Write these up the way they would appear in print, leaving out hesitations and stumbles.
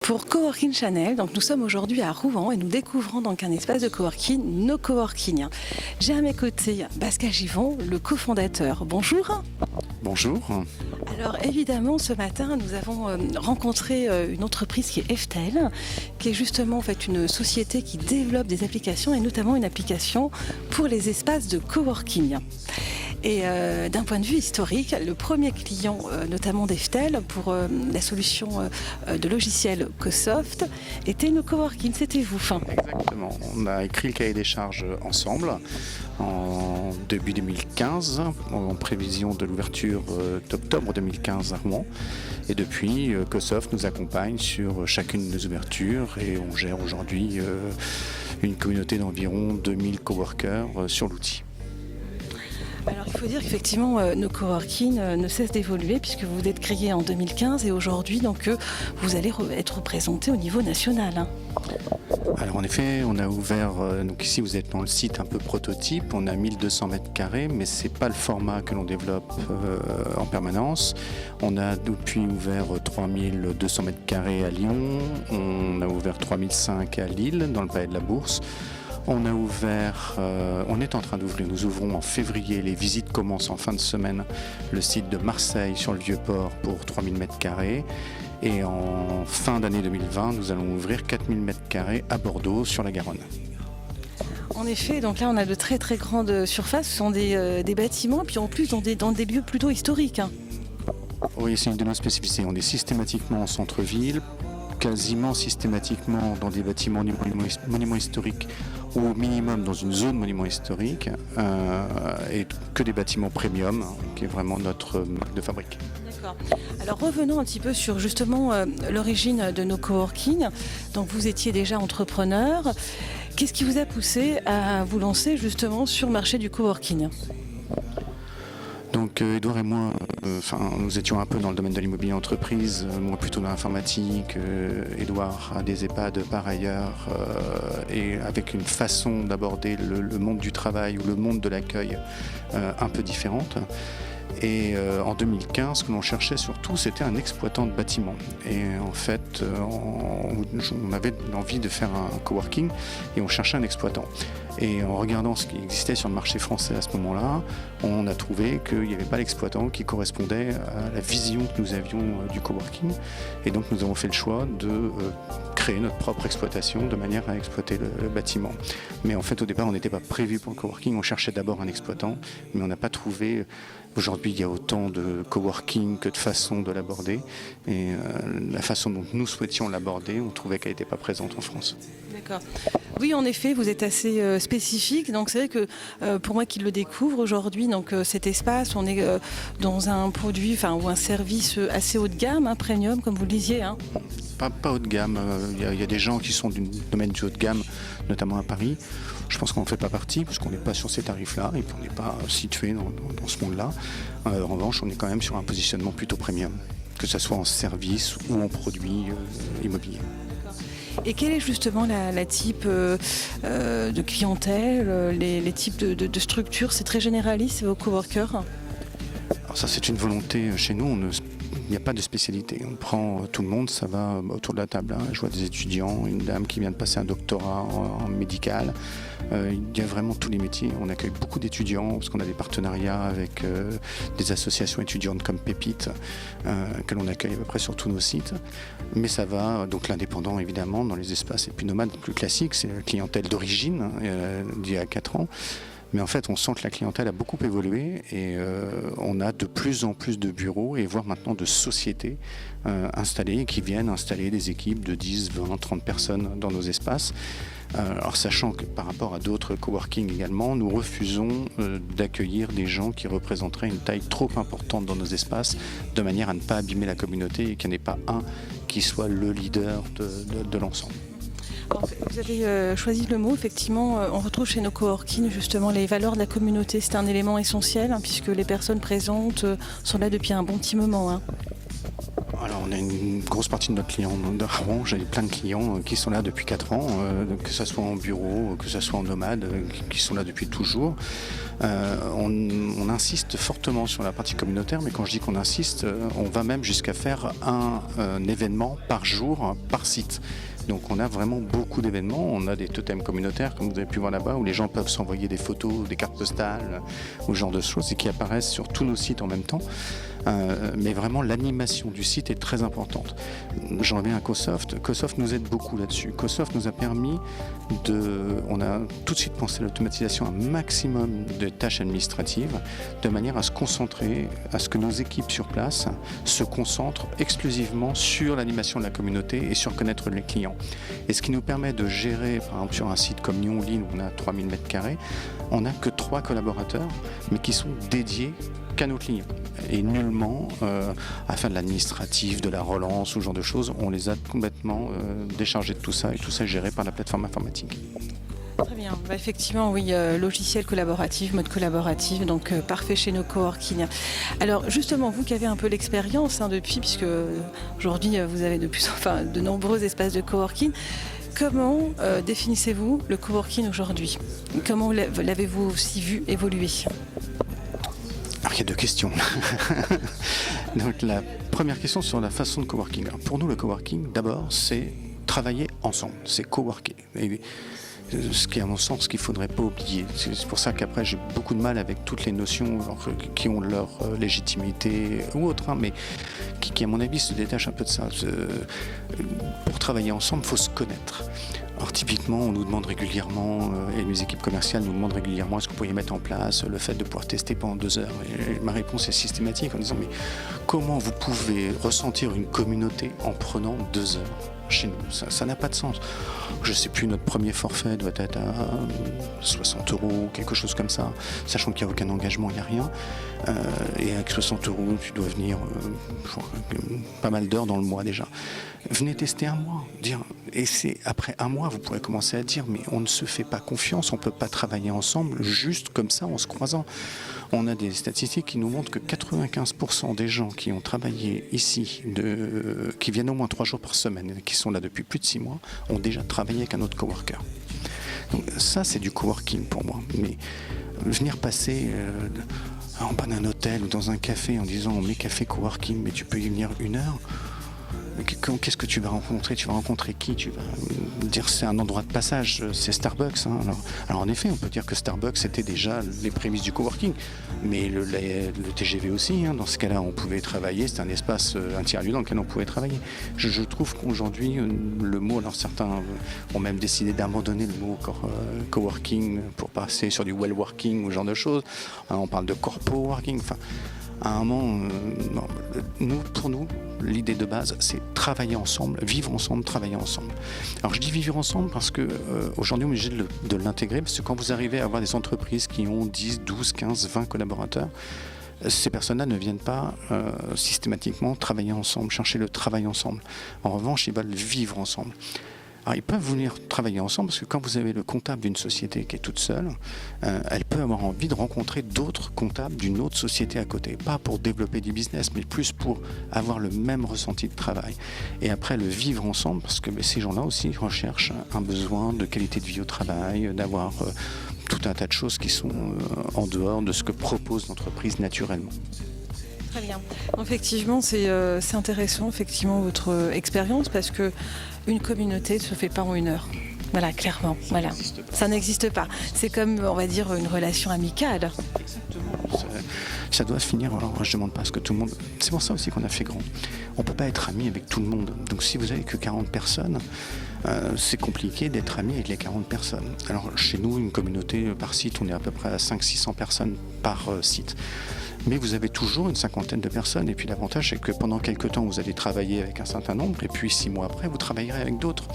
Pour Coworking Channel, donc nous sommes aujourd'hui à Rouen et nous découvrons donc un espace de coworking, No Coworking. J'ai à mes côtés Pascal Givon, le cofondateur. Bonjour. Bonjour. Alors évidemment, ce matin, nous avons rencontré une entreprise qui est Eftel, qui est justement en fait une société qui développe des applications et notamment une application pour les espaces de coworking. Et d'un point de vue historique, le premier client notamment d'Eftel pour la solution de logiciel Cosoft était No Coworking, c'était vous. Exactement, on a écrit le cahier des charges ensemble en début 2015, en prévision de l'ouverture d'octobre 2015 à Rouen. Et depuis, Cosoft nous accompagne sur chacune des ouvertures et on gère aujourd'hui une communauté d'environ 2000 coworkers sur l'outil. Alors il faut dire qu'effectivement No Coworking ne cesse d'évoluer puisque vous êtes créé en 2015 et aujourd'hui donc vous allez être représenté au niveau national. Alors en effet, on a ouvert, donc ici vous êtes dans le site un peu prototype, on a 1200 mètres carrés, mais c'est pas le format que l'on développe en permanence. On a depuis ouvert 3200 mètres carrés à Lyon, on a ouvert 3005 à Lille, dans le palais de la Bourse. On a ouvert, on est en train d'ouvrir, nous ouvrons en février, les visites commencent en fin de semaine, le site de Marseille sur le Vieux-Port pour 3000 m². Et en fin d'année 2020, nous allons ouvrir 4000 m² à Bordeaux sur la Garonne. En effet, donc là on a de très très grandes surfaces, ce sont des bâtiments, puis en plus dans des lieux plutôt historiques. Oui, c'est une de nos spécificités, on est systématiquement en centre-ville, quasiment systématiquement dans des bâtiments monuments historiques ou au minimum dans une zone monument historique et que des bâtiments premium, qui est vraiment notre marque de fabrique. D'accord. Alors revenons un petit peu sur justement l'origine de No Coworking. Donc vous étiez déjà entrepreneur. Qu'est-ce qui vous a poussé à vous lancer justement sur le marché du coworking ? Donc Edouard et moi, nous étions un peu dans le domaine de l'immobilier entreprise, moi plutôt dans l'informatique, Edouard a des EHPAD par ailleurs, et avec une façon d'aborder le monde du travail ou le monde de l'accueil un peu différente. Et en 2015, ce que l'on cherchait surtout, c'était un exploitant de bâtiment. Et en fait, on avait envie de faire un coworking et on cherchait un exploitant. Et en regardant ce qui existait sur le marché français à ce moment-là, on a trouvé qu'il n'y avait pas l'exploitant qui correspondait à la vision que nous avions du coworking. Et donc nous avons fait le choix de créer notre propre exploitation de manière à exploiter le bâtiment. Mais en fait, au départ, on n'était pas prévu pour le coworking. On cherchait d'abord un exploitant, mais on n'a pas trouvé. Aujourd'hui, il y a autant de coworking que de façons de l'aborder. Et la façon dont nous souhaitions l'aborder, on trouvait qu'elle n'était pas présente en France. D'accord. Oui, en effet, vous êtes assez spécifique. Donc c'est vrai que pour moi qui le découvre aujourd'hui, donc cet espace, on est dans un produit, ou un service assez haut de gamme, premium, comme vous le disiez. Pas haut de gamme. Il y a des gens qui sont du domaine du haut de gamme, notamment à Paris. Je pense qu'on ne fait pas partie, parce qu'on n'est pas sur ces tarifs-là et qu'on n'est pas situé dans ce monde-là. En revanche, on est quand même sur un positionnement plutôt premium, que ce soit en service ou en produit immobilier. Et quel est justement la type de clientèle, les types de structures? C'est très généraliste, vos coworkers? Alors ça, c'est une volonté chez nous. Il n'y a pas de spécialité. On prend tout le monde, ça va autour de la table. Je vois des étudiants, une dame qui vient de passer un doctorat en médical. Il y a vraiment tous les métiers. On accueille beaucoup d'étudiants parce qu'on a des partenariats avec des associations étudiantes comme Pépite que l'on accueille à peu près sur tous nos sites. Mais ça va, donc l'indépendant évidemment, dans les espaces et puis nomades plus classiques, c'est la clientèle d'origine d'il y a 4 ans. Mais en fait, on sent que la clientèle a beaucoup évolué et on a de plus en plus de bureaux et voire maintenant de sociétés installées qui viennent installer des équipes de 10, 20, 30 personnes dans nos espaces. Alors sachant que par rapport à d'autres coworking également, nous refusons d'accueillir des gens qui représenteraient une taille trop importante dans nos espaces de manière à ne pas abîmer la communauté et qu'il n'y en ait pas un qui soit le leader de l'ensemble. Vous avez choisi le mot, effectivement, on retrouve chez No Coworking justement les valeurs de la communauté. C'est un élément essentiel puisque les personnes présentes sont là depuis un bon petit moment. Alors on a une grosse partie de notre client de Rouen. J'ai plein de clients qui sont là depuis 4 ans, que ce soit en bureau, que ce soit en nomade, qui sont là depuis toujours. On insiste fortement sur la partie communautaire, mais quand je dis qu'on insiste, on va même jusqu'à faire un événement par jour, par site. Donc on a vraiment beaucoup d'événements, on a des totems communautaires comme vous avez pu voir là-bas où les gens peuvent s'envoyer des photos, des cartes postales ou ce genre de choses et qui apparaissent sur tous nos sites en même temps. Mais vraiment l'animation du site est très importante. J'en reviens à CoSoft. CoSoft nous aide beaucoup là-dessus. CoSoft nous a permis on a tout de suite pensé à l'automatisation un maximum de tâches administratives de manière à se concentrer, à ce que nos équipes sur place se concentrent exclusivement sur l'animation de la communauté et sur connaître les clients. Et ce qui nous permet de gérer, par exemple sur un site comme Lyon-Lille où on a 3000 m², on n'a que 3 collaborateurs, mais qui sont dédiés qu'à nos clients. Et nullement à faire de l'administratif, de la relance, ou ce genre de choses. On les a complètement déchargés de tout ça et tout ça est géré par la plateforme informatique. Très bien, effectivement oui, logiciel collaboratif, mode collaboratif, donc parfait chez nos coworking. Alors justement, vous qui avez un peu l'expérience depuis, puisque aujourd'hui vous avez de nombreux espaces de coworking, comment définissez-vous le coworking aujourd'hui? Comment l'avez-vous aussi vu évoluer? Alors, il y a 2 questions. Donc la première question sur la façon de coworking. Alors, pour nous, le coworking, d'abord, c'est travailler ensemble, c'est coworker. Et ce qui est à mon sens, ce qu'il ne faudrait pas oublier. C'est pour ça qu'après j'ai beaucoup de mal avec toutes les notions qui ont leur légitimité ou autre, mais qui à mon avis se détachent un peu de ça. Pour travailler ensemble, il faut se connaître. Alors typiquement, on nous demande régulièrement, et mes équipes commerciales nous demandent régulièrement est-ce que vous pourriez mettre en place le fait de pouvoir tester pendant 2 heures. Et ma réponse est systématique en disant mais comment vous pouvez ressentir une communauté en prenant 2 heures chez nous? Ça n'a pas de sens. Je ne sais plus, notre premier forfait doit être à 60 €, quelque chose comme ça, sachant qu'il n'y a aucun engagement, il n'y a rien. Et avec 60 €, tu dois venir pas mal d'heures dans le mois déjà. Venez tester un mois. Et c'est après un mois, vous pourrez commencer à dire mais on ne se fait pas confiance, on ne peut pas travailler ensemble juste comme ça en se croisant. On a des statistiques qui nous montrent que 95% des gens qui ont travaillé ici, qui viennent au moins 3 jours par semaine, qui sont là depuis plus de 6 mois, ont déjà travaillé avec un autre coworker. Donc ça, c'est du coworking pour moi. Mais venir passer en bas d'un hôtel ou dans un café en disant on met café coworking, mais tu peux y venir 1 heure. Qu'est-ce que tu vas rencontrer? Tu vas rencontrer qui? Tu vas dire c'est un endroit de passage, c'est Starbucks. Alors en effet, on peut dire que Starbucks c'était déjà les prémices du coworking, mais le TGV aussi. Dans ce cas-là, on pouvait travailler. C'était un espace, un tiers-lieu dans lequel on pouvait travailler. Je trouve qu'aujourd'hui, le mot, alors certains ont même décidé d'abandonner le mot coworking pour passer sur du well-working ou ce genre de choses. On parle de corpo-working. À un moment, pour nous, l'idée de base, c'est travailler ensemble, vivre ensemble, travailler ensemble. Alors je dis vivre ensemble parce que aujourd'hui on est obligé de l'intégrer, parce que quand vous arrivez à avoir des entreprises qui ont 10, 12, 15, 20 collaborateurs, ces personnes-là ne viennent pas systématiquement travailler ensemble, chercher le travail ensemble. En revanche, ils veulent vivre ensemble. Alors, ils peuvent venir travailler ensemble parce que quand vous avez le comptable d'une société qui est toute seule, elle peut avoir envie de rencontrer d'autres comptables d'une autre société à côté. Pas pour développer du business, mais plus pour avoir le même ressenti de travail. Et après, le vivre ensemble, parce que ces gens-là aussi recherchent un besoin de qualité de vie au travail, d'avoir tout un tas de choses qui sont en dehors de ce que propose l'entreprise naturellement. Très bien. Effectivement, c'est intéressant, effectivement, votre expérience, parce que une communauté ne se fait pas en 1 heure. Voilà, clairement. Voilà. Ça n'existe pas. C'est comme, on va dire, une relation amicale. Exactement. Ça doit se finir. Alors, je ne demande pas à ce que tout le monde. C'est pour ça aussi qu'on a fait grand. On ne peut pas être ami avec tout le monde. Donc, si vous n'avez que 40 personnes, c'est compliqué d'être ami avec les 40 personnes. Alors, chez nous, une communauté par site, on est à peu près à 500-600 personnes par site. Mais vous avez toujours une 50aine de personnes. Et puis l'avantage, c'est que pendant quelques temps, vous allez travailler avec un certain nombre. Et puis 6 mois après, vous travaillerez avec d'autres.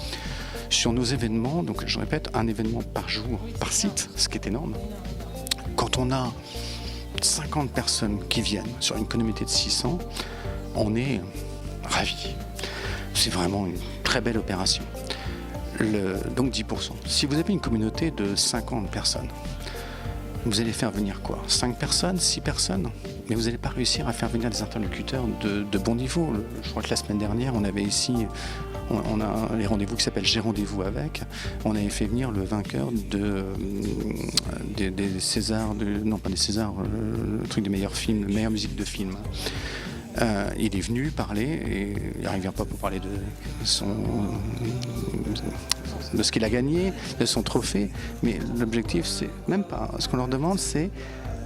Sur nos événements, donc je répète, un événement par jour, par site, ce qui est énorme. Quand on a 50 personnes qui viennent sur une communauté de 600, on est ravis. C'est vraiment une très belle opération. Donc 10%. Si vous avez une communauté de 50 personnes, vous allez faire venir quoi? 5 personnes, 6 personnes? mais vous n'allez pas réussir à faire venir des interlocuteurs de bon niveau. Je crois que la semaine dernière, on avait ici, on a les rendez-vous qui s'appellent J'ai rendez-vous avec. On avait fait venir le vainqueur des Césars, non pas des Césars, le truc des meilleurs films, la meilleure musique de film. Il est venu parler, et il ne vient pas pour parler de ce qu'il a gagné, de son trophée, mais l'objectif, c'est même pas. Ce qu'on leur demande, c'est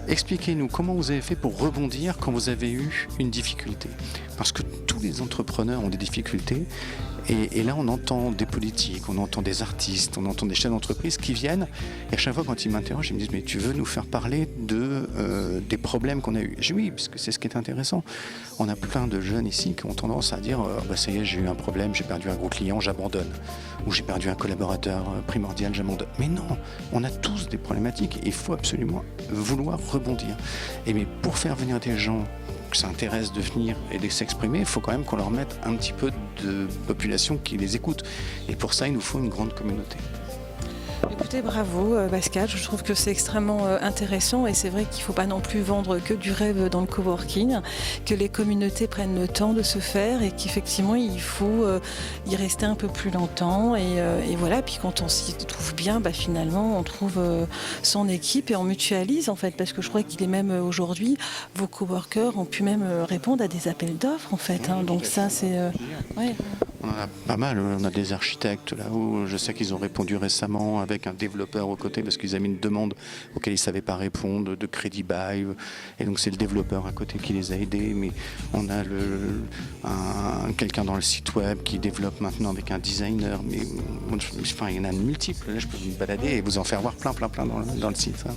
expliquez-nous comment vous avez fait pour rebondir quand vous avez eu une difficulté. Parce que tous les entrepreneurs ont des difficultés. Et là, on entend des politiques, on entend des artistes, on entend des chefs d'entreprise qui viennent. Et à chaque fois, quand ils m'interrogent, ils me disent « Mais tu veux nous faire parler des problèmes qu'on a eus ?» Je dis « Oui, parce que c'est ce qui est intéressant. » On a plein de jeunes ici qui ont tendance à dire « Ça y est, j'ai eu un problème, j'ai perdu un gros client, j'abandonne. » Ou « J'ai perdu un collaborateur primordial, j'abandonne. » Mais non, on a tous des problématiques et il faut absolument vouloir rebondir. Mais pour faire venir des gens que ça intéresse de venir et de s'exprimer, il faut quand même qu'on leur mette un petit peu de population qui les écoute. Et pour ça, il nous faut une grande communauté. Écoutez, bravo Pascal, je trouve que c'est extrêmement intéressant et c'est vrai qu'il ne faut pas non plus vendre que du rêve dans le coworking, que les communautés prennent le temps de se faire et qu'effectivement il faut y rester un peu plus longtemps et voilà, puis quand on s'y trouve bien, finalement on trouve son équipe et on mutualise en fait, parce que je crois qu'il est même aujourd'hui, vos coworkers ont pu même répondre à des appels d'offres en fait, donc ça c'est... ouais. On en a pas mal, on a des architectes là-haut, je sais qu'ils ont répondu récemment avec un développeur aux côtés parce qu'ils avaient une demande auquel ils ne savaient pas répondre, de crédit bail, et donc c'est le développeur à côté qui les a aidés, mais on a quelqu'un dans le site web qui développe maintenant avec un designer, mais enfin, il y en a de multiples, là je peux vous balader et vous en faire voir plein dans le site. Hein.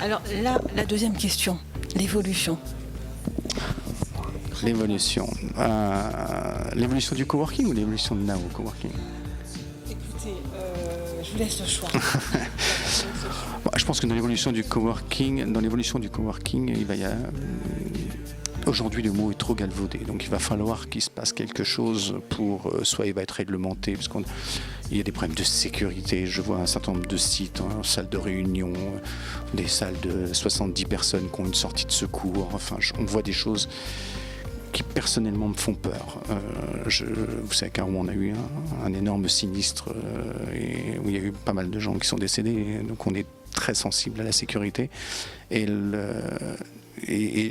Alors là, la deuxième question, l'évolution. L'évolution. L'évolution du coworking ou l'évolution de Nao Coworking ? Écoutez, je vous laisse le choix. Je pense que dans l'évolution du coworking, il va y avoir... Aujourd'hui, le mot est trop galvaudé, donc il va falloir qu'il se passe quelque chose pour... soit il va être réglementé, parce qu'il y a des problèmes de sécurité. Je vois un certain nombre de sites, salles de réunion, des salles de 70 personnes qui ont une sortie de secours. Enfin, on voit des choses qui personnellement me font peur. Vous savez qu'à Rouen, on a eu un énorme sinistre où il y a eu pas mal de gens qui sont décédés, donc on est très sensible à la sécurité et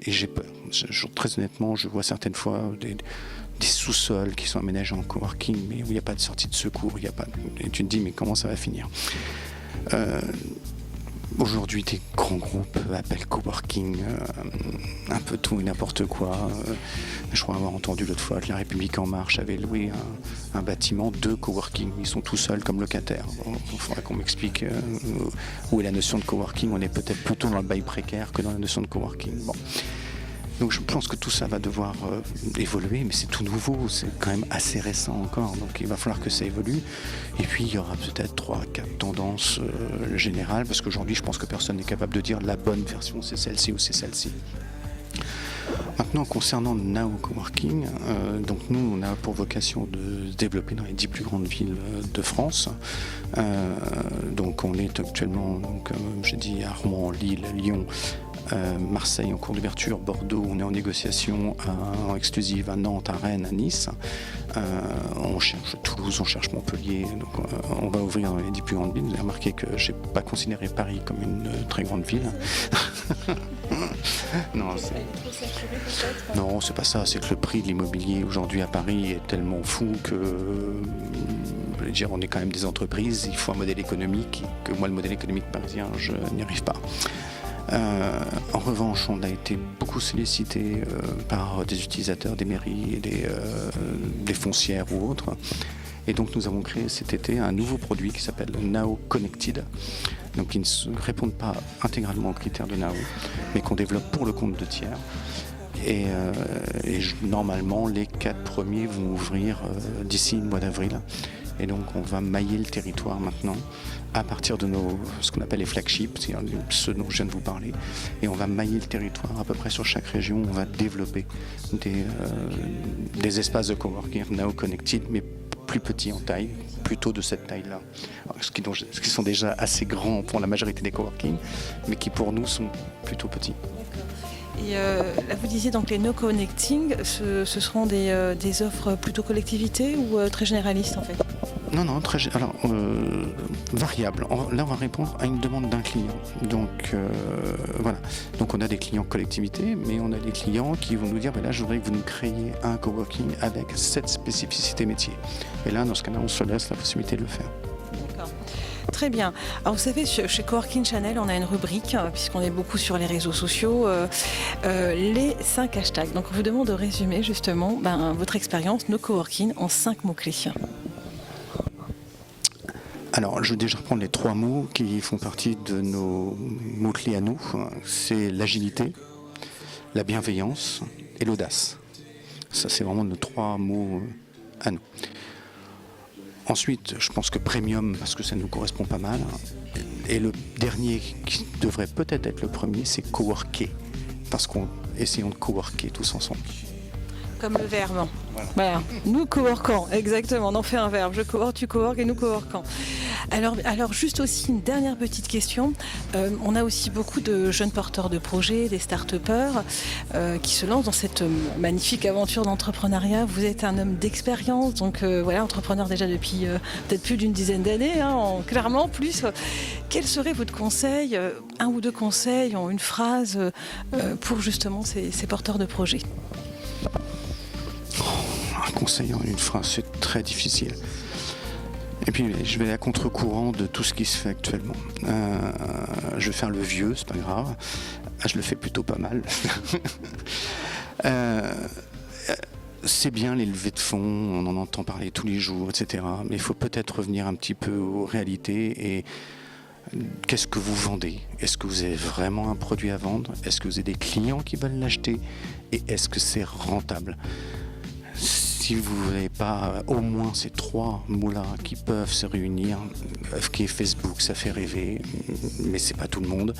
j'ai peur. Très honnêtement, je vois certaines fois des sous-sols qui sont aménagés en coworking, mais où il n'y a pas de sortie de secours, et tu te dis mais comment ça va finir ? Aujourd'hui, des grands groupes appellent coworking un peu tout et n'importe quoi. Je crois avoir entendu l'autre fois que La République En Marche avait loué un bâtiment de coworking. Ils sont tout seuls comme locataires. Il faudra qu'on m'explique où est la notion de coworking. On est peut-être plutôt dans le bail précaire que dans la notion de coworking. Bon. Donc je pense que tout ça va devoir évoluer, mais c'est tout nouveau, c'est quand même assez récent encore, donc il va falloir que ça évolue. Et puis il y aura peut-être 3-4 tendances générales, parce qu'aujourd'hui je pense que personne n'est capable de dire la bonne version c'est celle-ci ou c'est celle-ci. Maintenant, concernant Nao Coworking, donc nous on a pour vocation de se développer dans les 10 plus grandes villes de France. Donc on est actuellement, comme j'ai dit, à Rouen, Lille, Lyon, Marseille en cours d'ouverture, Bordeaux, on est en négociation en exclusive à Nantes, à Rennes, à Nice. On cherche Toulouse, on cherche Montpellier, donc on va ouvrir dans les 10 plus grandes villes. Vous avez remarqué que je n'ai pas considéré Paris comme une très grande ville. Non, c'est pas ça, c'est que le prix de l'immobilier aujourd'hui à Paris est tellement fou que on est quand même des entreprises, il faut un modèle économique, que moi le modèle économique parisien je n'y arrive pas. En revanche, on a été beaucoup sollicité par des utilisateurs des mairies et des foncières ou autres. Et donc nous avons créé cet été un nouveau produit qui s'appelle Nao Connected, donc qui ne répondent pas intégralement aux critères de Nao, mais qu'on développe pour le compte de tiers. Et normalement, les 4 premiers vont ouvrir d'ici le mois d'avril. Et donc on va mailler le territoire maintenant à partir de ce qu'on appelle les flagships, c'est-à-dire ceux dont je viens de vous parler. Et on va mailler le territoire à peu près sur chaque région. On va développer des espaces de coworking Nao Connected, mais plus petits en taille, plutôt de cette taille-là. Ce qui sont déjà assez grands pour la majorité des coworking, mais qui pour nous sont plutôt petits. Et là, vous disiez donc les no connecting, ce seront des offres plutôt collectivité ou très généralistes en fait? Non, alors, variable. Là, on va répondre à une demande d'un client. Donc, voilà. Donc, on a des clients collectivités, mais on a des clients qui vont nous dire, là, je voudrais que vous nous créiez un coworking avec cette spécificité métier. Et là, dans ce cas-là, on se laisse la possibilité de le faire. D'accord. Très bien. Alors, vous savez, chez Coworking Channel, on a une rubrique, puisqu'on est beaucoup sur les réseaux sociaux, les 5 hashtags. Donc, on vous demande de résumer justement votre expérience, nos coworking, en 5 mots-clés. Alors, je vais déjà reprendre les 3 mots qui font partie de nos mots-clés à nous. C'est l'agilité, la bienveillance et l'audace. Ça, c'est vraiment nos 3 mots à nous. Ensuite, je pense que premium, parce que ça nous correspond pas mal. Et le dernier, qui devrait peut-être être le premier, c'est coworker. Parce qu'on essayons de coworker tous ensemble. Comme le verbe. Voilà. Nous coworkons, exactement. On en fait un verbe. Je cowork, tu cowork et nous coworkons. Alors juste aussi une dernière petite question. On a aussi beaucoup de jeunes porteurs de projets, des start-upers qui se lancent dans cette magnifique aventure d'entrepreneuriat. Vous êtes un homme d'expérience, donc entrepreneur déjà depuis peut-être plus d'une dizaine d'années, clairement plus. Quel serait votre conseil, un ou 2 conseils, une phrase pour justement ces porteurs de projets? Un conseil en une phrase, c'est très difficile. Et puis je vais à contre-courant de tout ce qui se fait actuellement. Je vais faire le vieux, c'est pas grave. Je le fais plutôt pas mal. C'est bien les levées de fonds, on en entend parler tous les jours, etc. Mais il faut peut-être revenir un petit peu aux réalités et qu'est-ce que vous vendez? Est-ce que vous avez vraiment un produit à vendre? Est-ce que vous avez des clients qui veulent l'acheter? Et est-ce que c'est rentable? Si vous n'avez pas au moins ces 3 mots-là qui peuvent se réunir, qui est Facebook, ça fait rêver, mais c'est pas tout le monde.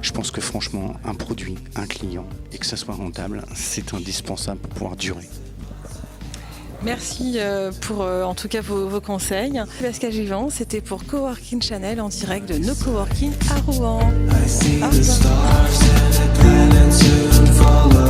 Je pense que franchement, un produit, un client, et que ça soit rentable, c'est indispensable pour pouvoir durer. Merci pour en tout cas vos conseils. Pascal Givant, c'était pour Coworking Channel en direct de No Coworking à Rouen. Au revoir.